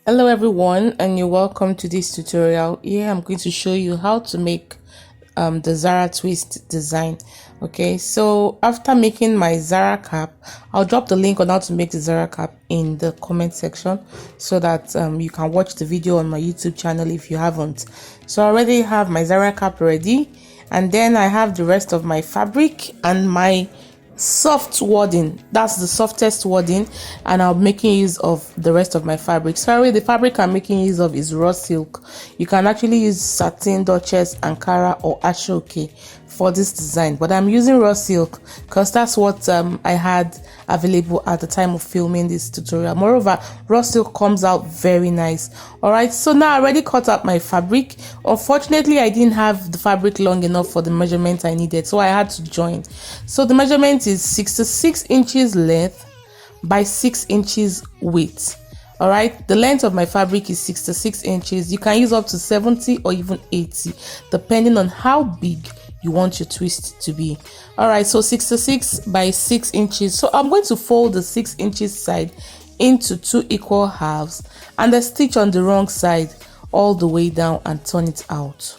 Hello everyone, and you're welcome to this tutorial. Here I'm going to show you how to make the Zara twist design. Okay, so after making my Zara cap, I'll drop the link on how to make the Zara cap in the comment section so that you can watch the video on my YouTube channel if you haven't. So I already have my Zara cap ready, and then I have the rest of my fabric and my soft wadding. That's the softest wadding, and I'm making use of the rest of my fabric. Sorry, the fabric I'm making use of is raw silk. You can actually use satin, duchess, ankara, or ashoke for this design, but I'm using raw silk because that's what I had available at the time of filming this tutorial. Moreover, raw silk comes out very nice. All right, so now I already cut up my fabric. Unfortunately, I didn't have the fabric long enough for the measurement I needed, so I had to join. So the measurement is 66 inches length by 6 inches width. All right, the length of my fabric is 66 inches. You can use up to 70 or even 80 depending on how big you want your twist to be. All right, so 66 by 6 inches. So I'm going to fold the 6 inches side into 2 equal halves and then stitch on the wrong side all the way down and turn it out.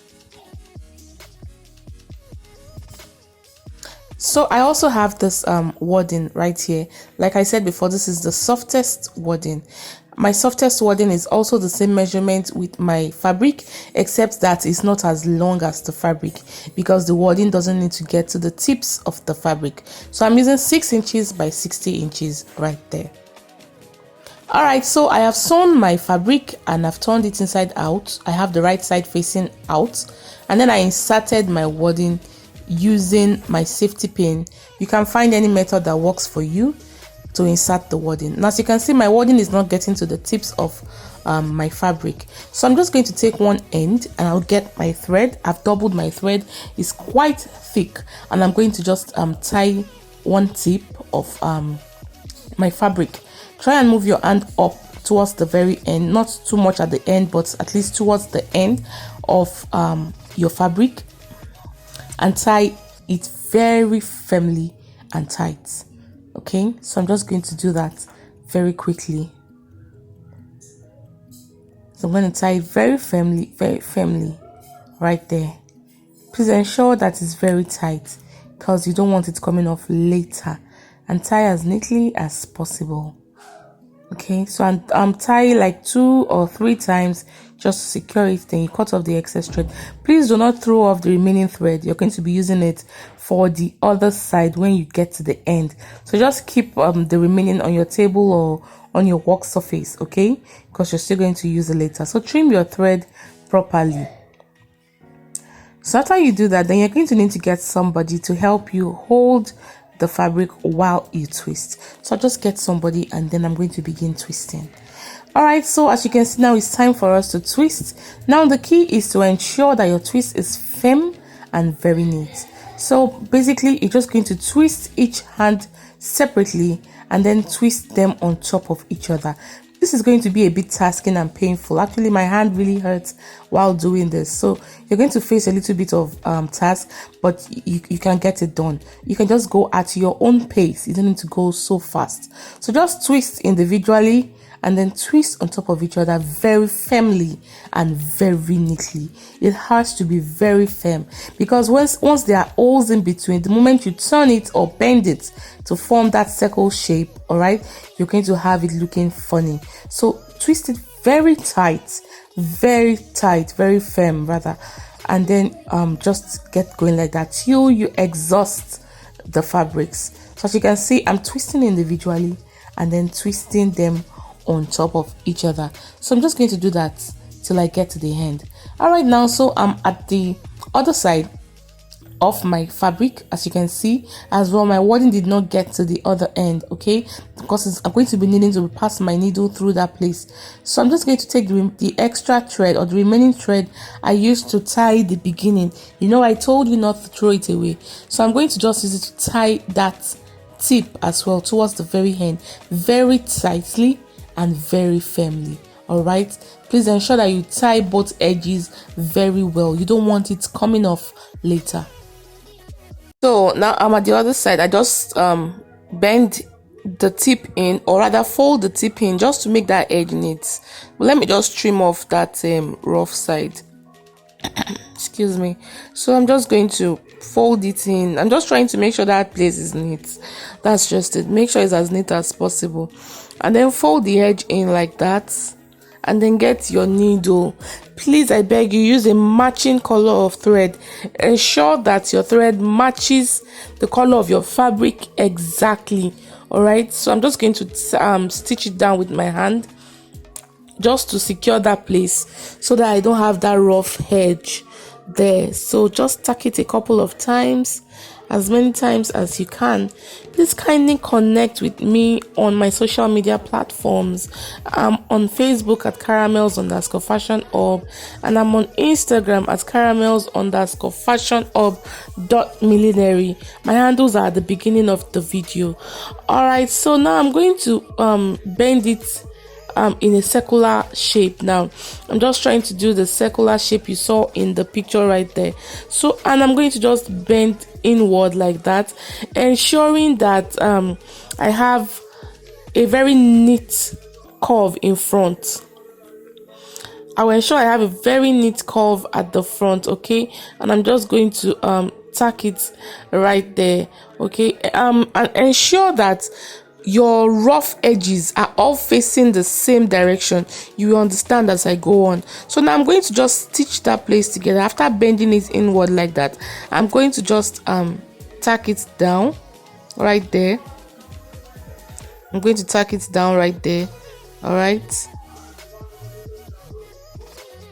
So I also have this wadding right here. Like I said before, this is the softest wadding. My softest wadding is also the same measurement with my fabric, except that it's not as long as the fabric because the wadding doesn't need to get to the tips of the fabric. So I'm using 6 inches by 60 inches right there. All right, so I have sewn my fabric and I've turned it inside out. I have the right side facing out, and then I inserted my wadding using my safety pin. You can find any method that works for you to insert the wadding. Now, as you can see, my wadding is not getting to the tips of my fabric, so I'm just going to take one end and I'll get my thread. I've doubled my thread, it's quite thick, and I'm going to just tie one tip of my fabric. Try and move your hand up towards the very end, not too much at the end, but at least towards the end of your fabric, and tie it very firmly and tight. Okay, so I'm just going to do that very quickly. So I'm going to tie it very firmly right there. Please ensure that it's very tight because you don't want it coming off later, and tie as neatly as possible. Okay, so I'm tying like 2 or 3 times just to secure it. Then you cut off the excess thread. Please do not throw off the remaining thread. You're going to be using it for the other side when you get to the end. So just keep the remaining on your table or on your work surface, okay? Because you're still going to use it later. So trim your thread properly. So after you do that, then you're going to need to get somebody to help you hold the fabric while you twist. So I'll just get somebody and then I'm going to begin twisting. All right, so as you can see now, it's time for us to twist. Now the key is to ensure that your twist is firm and very neat. So basically you're just going to twist each hand separately and then twist them on top of each other. This is going to be a bit tasking and painful. Actually, my hand really hurts while doing this. So you're going to face a little bit of task, but you can get it done. You can just go at your own pace. You don't need to go so fast. So just twist individually and then twist on top of each other very firmly and very neatly. It has to be very firm because once there are holes in between, the moment you turn it or bend it to form that circle shape, all right, you're going to have it looking funny. So twist it very tight, very firm rather, and then just get going like that till you exhaust the fabrics. So as you can see, I'm twisting individually and then twisting them on top of each other. So I'm just going to do that till I get to the end. All right, now so I'm at the other side of my fabric. As you can see as well, my wadding did not get to the other end, okay, because I'm going to be needing to pass my needle through that place. So I'm just going to take the extra thread or the remaining thread I used to tie the beginning. You know, I told you not to throw it away, so I'm going to just use it to tie that tip as well towards the very end, very tightly and very firmly. All right, please ensure that you tie both edges very well. You don't want it coming off later. So now I'm at the other side. I just bend the tip in, or rather fold the tip in, just to make that edge neat. But let me just trim off that rough side. Excuse me. So I'm just going to fold it in. I'm just trying to make sure that place is neat. That's just it. Make sure it's as neat as possible, and then fold the edge in like that, and then get your needle. Please, I beg you, use a matching color of thread. Ensure that your thread matches the color of your fabric exactly. All right, so I'm just going to stitch it down with my hand, just to secure that place, so that I don't have that rough edge there. So just tack it a couple of times, as many times as you can. Please kindly connect with me on my social media platforms. I'm on Facebook at caramels_fashion_hub, and I'm on Instagram at caramels_fashion_hub.millinery. My handles are at the beginning of the video. All right, so now I'm going to bend it in a circular shape. Now I'm just trying to do the circular shape you saw in the picture right there. So, and I'm going to just bend inward like that, ensuring that I have a very neat curve in front. I will ensure I have a very neat curve at the front, okay? And I'm just going to tack it right there, okay? And ensure that your rough edges are all facing the same direction. You will understand as I go on. So now I'm going to just stitch that place together. After bending it inward like that, I'm going to just tack it down right there. I'm going to tack it down right there. All right,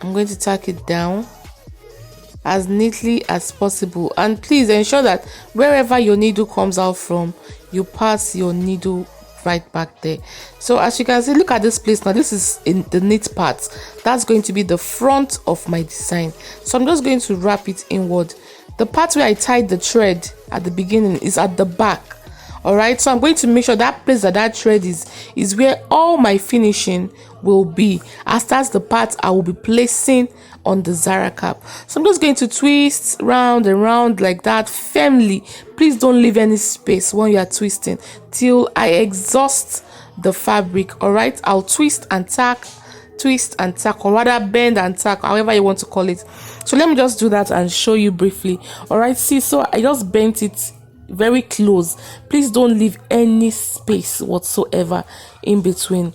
I'm going to tack it down as neatly as possible, and please ensure that wherever your needle comes out from, you pass your needle right back there. So as you can see, look at this place now. This is in the neat part. That's going to be the front of my design. So I'm just going to wrap it inward. The part where I tied the thread at the beginning is at the back. All right, so I'm going to make sure that place that thread is where all my finishing will be, as that's the part I will be placing on the Zara cap. So I'm just going to twist round and round like that firmly. Please don't leave any space when you are twisting till I exhaust the fabric. All right, I'll twist and tack, or rather bend and tack, however you want to call it. So let me just do that and show you briefly. All right, see, so I just bent it very close. Please don't leave any space whatsoever in between.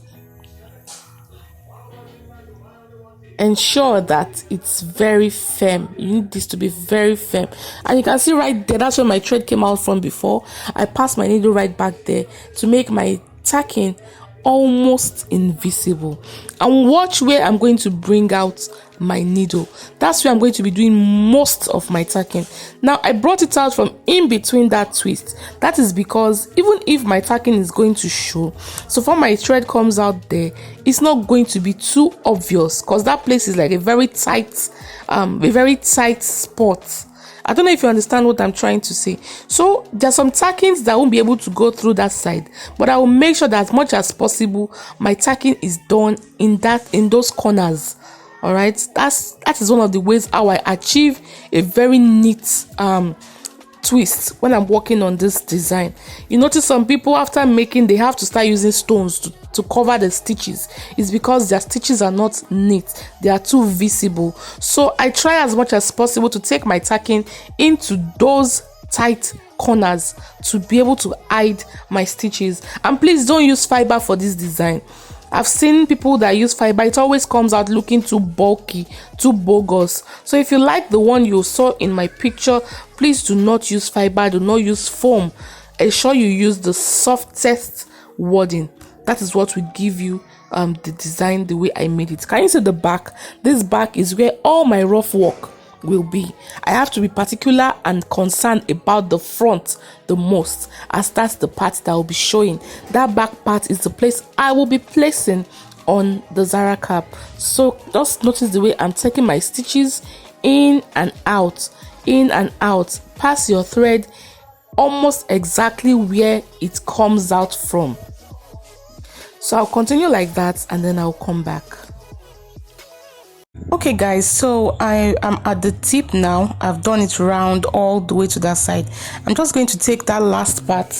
Ensure that it's very firm. You need this to be very firm, and you can see right there, that's where my thread came out from before. I passed my needle right back there to make my tacking almost invisible. And watch where I'm going to bring out my needle. That's where I'm going to be doing most of my tacking. Now I brought it out from in between that twist. That is because even if my tacking is going to show, so for my thread comes out there, it's not going to be too obvious, because that place is like a very tight spot. I don't know if you understand what I'm trying to say. So there's some tackings that won't be able to go through that side, but I will make sure that as much as possible my tacking is done in those corners. All right, that is one of the ways how I achieve a very neat twist when I'm working on this design. You notice some people, after making, they have to start using stones to cover the stitches. It's because their stitches are not neat, they are too visible. So I try as much as possible to take my tacking into those tight corners to be able to hide my stitches. And please don't use fiber for this design. I've seen people that use fiber, it always comes out looking too bulky, too bogus. So if you like the one you saw in my picture, please do not use fiber, do not use foam. Ensure you use the softest wadding. That is what will give you the design the way I made it. Can you see the back? This back is where all my rough work will be. I have to be particular and concerned about the front the most, as that's the part that will be showing. That back part is the place I will be placing on the Zara cap. So just notice the way I'm taking my stitches in and out, pass your thread almost exactly where it comes out from. So I'll continue like that and then I'll come back. Okay guys, so I am at the tip now. I've done it round all the way to that side. I'm just going to take that last part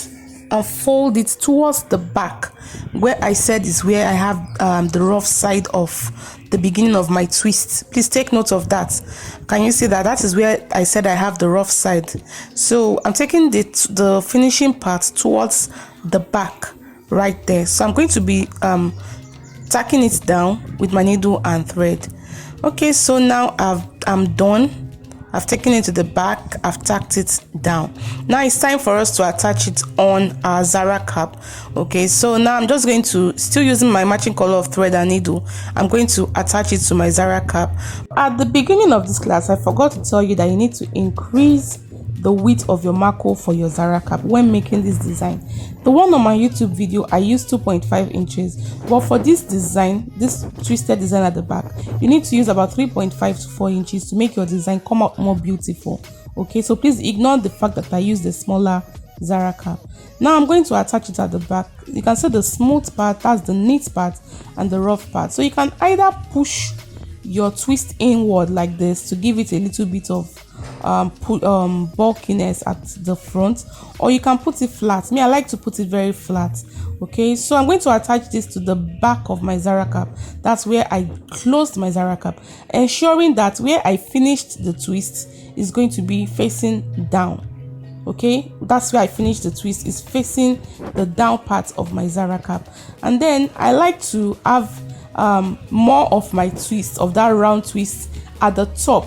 fold it towards the back, where I said is where I have the rough side of the beginning of my twist. Please take note of that. Can you see that? That is where I said I have the rough side. So I'm taking the finishing part towards the back right there. So I'm going to be tacking it down with my needle and thread. Okay, so now I'm done. I've taken it to the back, I've tacked it down. Now it's time for us to attach it on our Zara cap. Okay, so now I'm just going to, still using my matching color of thread and needle, I'm going to attach it to my Zara cap. At the beginning of this class, I forgot to tell you that you need to increase the width of your marco for your Zara cap when making this design. The one on my YouTube video, I used 2.5 inches, but for this design, this twisted design at the back, you need to use about 3.5 to 4 inches to make your design come out more beautiful. Okay, so please ignore the fact that I used the smaller Zara cap. Now I'm going to attach it at the back. You can see the smooth part, that's the neat part, and the rough part. So you can either push your twist inward like this to give it a little bit of bulkiness at the front, or you can put it flat. Me, I like to put it very flat. Okay, so I'm going to attach this to the back of my Zara cap. That's where I closed my Zara cap, ensuring that where I finished the twist is going to be facing down. Okay, that's where I finished the twist, is facing the down part of my Zara cap. And then I like to have more of my twist, of that round twist, at the top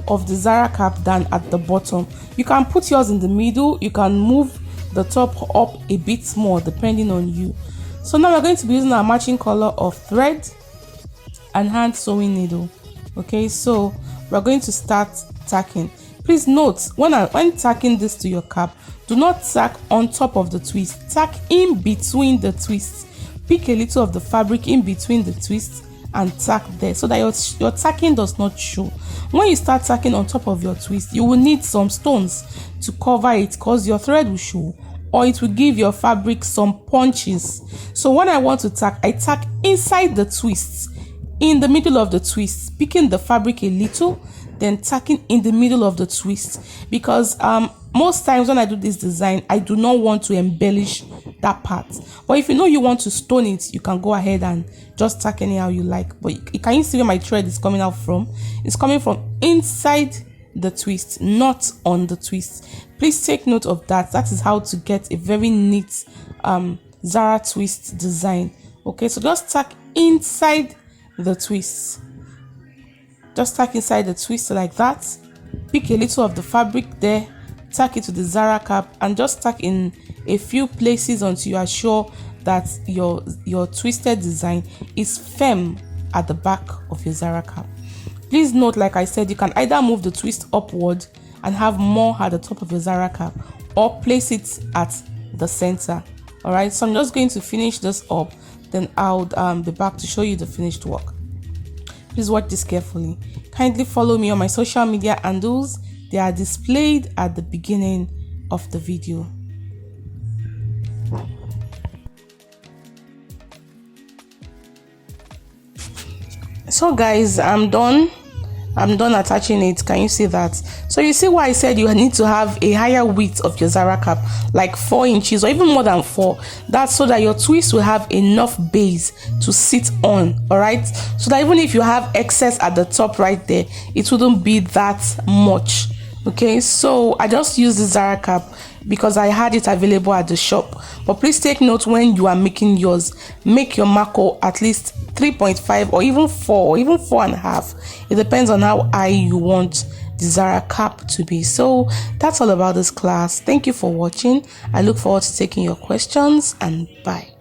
of the Zara cap than at the bottom. You can put yours in the middle, you can move the top up a bit more depending on you. So now we're going to be using our matching color of thread and hand sewing needle. Okay, so we're going to start tacking. Please note, when tacking this to your cap, do not tack on top of the twist, tack in between the twists. Pick a little of the fabric in between the twists and tack there, so that your tacking does not show. When you start tacking on top of your twist, you will need some stones to cover it, because your thread will show, or it will give your fabric some punches. So when I want to tack, I tack inside the twists, in the middle of the twist, picking the fabric a little, then tacking in the middle of the twist, because most times when I do this design, I do not want to embellish that part. But if you know you want to stone it, you can go ahead and just tack anyhow you like. But can you see where my thread is coming out from? It's coming from inside the twist, not on the twist. Please take note of that. That is how to get a very neat Zara twist design. Okay, so just tack inside the twist. Just tack inside the twist like that. Pick a little of the fabric there, tack it to the Zara cap, and just tack in a few places until you are sure that your twisted design is firm at the back of your Zara cap. Please note, like I said, you can either move the twist upward and have more at the top of your Zara cap, or place it at the center. All right, so I'm just going to finish this up, then I'll be back to show you the finished work. Please watch this carefully. Kindly follow me on my social media handles. They are displayed at the beginning of the video. So guys, I'm done attaching it. Can you see that? So you see why I said you need to have a higher width of your Zara cap, like 4 inches or even more than 4. That's so that your twist will have enough base to sit on. All right, so that even if you have excess at the top right there, it wouldn't be that much. Okay, so I just used the Zara cap because I had it available at the shop. But please take note, when you are making yours, make your marco at least 3.5 or even 4 or even 4.5. It depends on how high you want the Zara cap to be. So that's all about this class. Thank you for watching. I look forward to taking your questions, and bye.